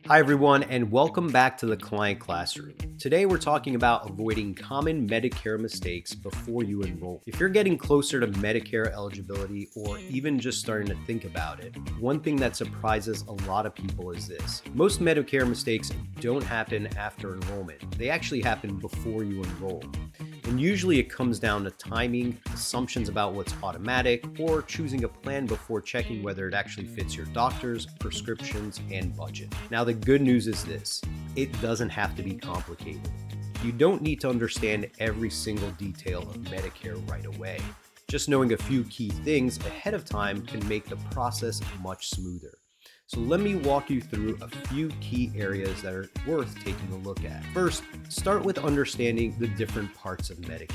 Hi everyone, and welcome back to the Client Classroom. Today we're talking about avoiding common Medicare mistakes before you enroll. If you're getting closer to Medicare eligibility or even just starting to think about it, one thing that surprises a lot of people is this. Most Medicare mistakes don't happen after enrollment. They actually happen before you enroll. And usually it comes down to timing, assumptions about what's automatic, or choosing a plan before checking whether it actually fits your doctors, prescriptions, and budget. Now the good news is this, it doesn't have to be complicated. You don't need to understand every single detail of Medicare right away. Just knowing a few key things ahead of time can make the process much smoother. So let me walk you through a few key areas that are worth taking a look at. First, start with understanding the different parts of Medicare.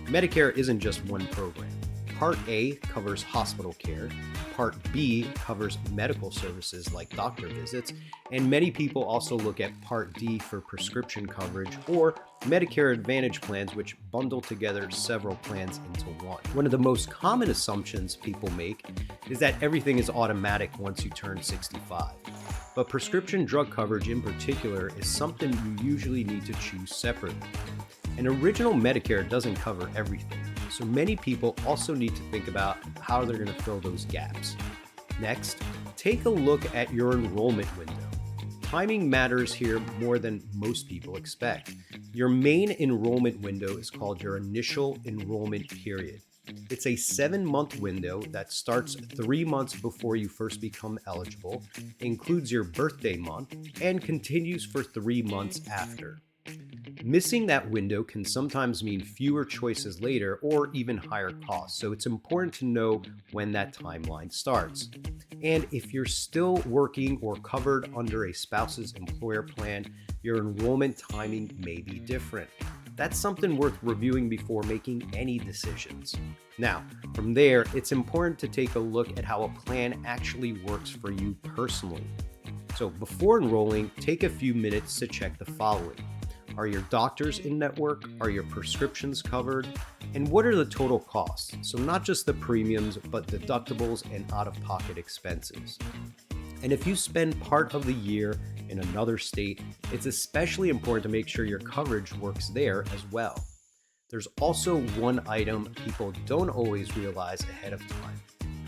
Medicare isn't just one program. Part A covers hospital care, Part B covers medical services like doctor visits, and many people also look at Part D for prescription coverage or Medicare Advantage plans, which bundle together several plans into one. One of the most common assumptions people make is that everything is automatic once you turn 65. But prescription drug coverage in particular is something you usually need to choose separately. And original Medicare doesn't cover everything, so many people also need to think about how they're going to fill those gaps. Next, take a look at your enrollment window. Timing matters here more than most people expect. Your main enrollment window is called your initial enrollment period. It's a 7-month window that starts 3 months before you first become eligible, includes your birthday month, and continues for 3 months after. Missing that window can sometimes mean fewer choices later or even higher costs, so it's important to know when that timeline starts. And if you're still working or covered under a spouse's employer plan, your enrollment timing may be different. That's something worth reviewing before making any decisions. Now, from there, it's important to take a look at how a plan actually works for you personally. So before enrolling, take a few minutes to check the following. Are your doctors in network? Are your prescriptions covered? And what are the total costs? So not just the premiums, but deductibles and out-of-pocket expenses. And if you spend part of the year in another state, it's especially important to make sure your coverage works there as well. There's also one item people don't always realize ahead of time.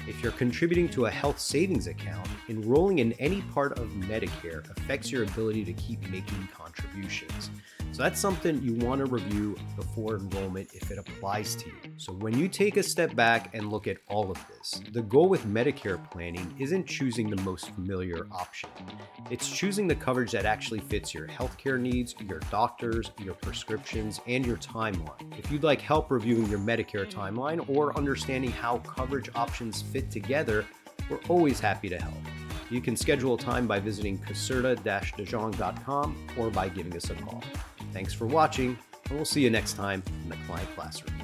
If you're contributing to a health savings account, enrolling in any part of Medicare affects your ability to keep making contributions. So that's something you want to review before enrollment if it applies to you. So when you take a step back and look at all of this, the goal with Medicare planning isn't choosing the most familiar option. It's choosing the coverage that actually fits your healthcare needs, your doctors, your prescriptions, and your timeline. If you'd like help reviewing your Medicare timeline or understanding how coverage options fit together, we're always happy to help. You can schedule a time by visiting caserta-dejong.com or by giving us a call. Thanks for watching, and we'll see you next time in the Client Classroom.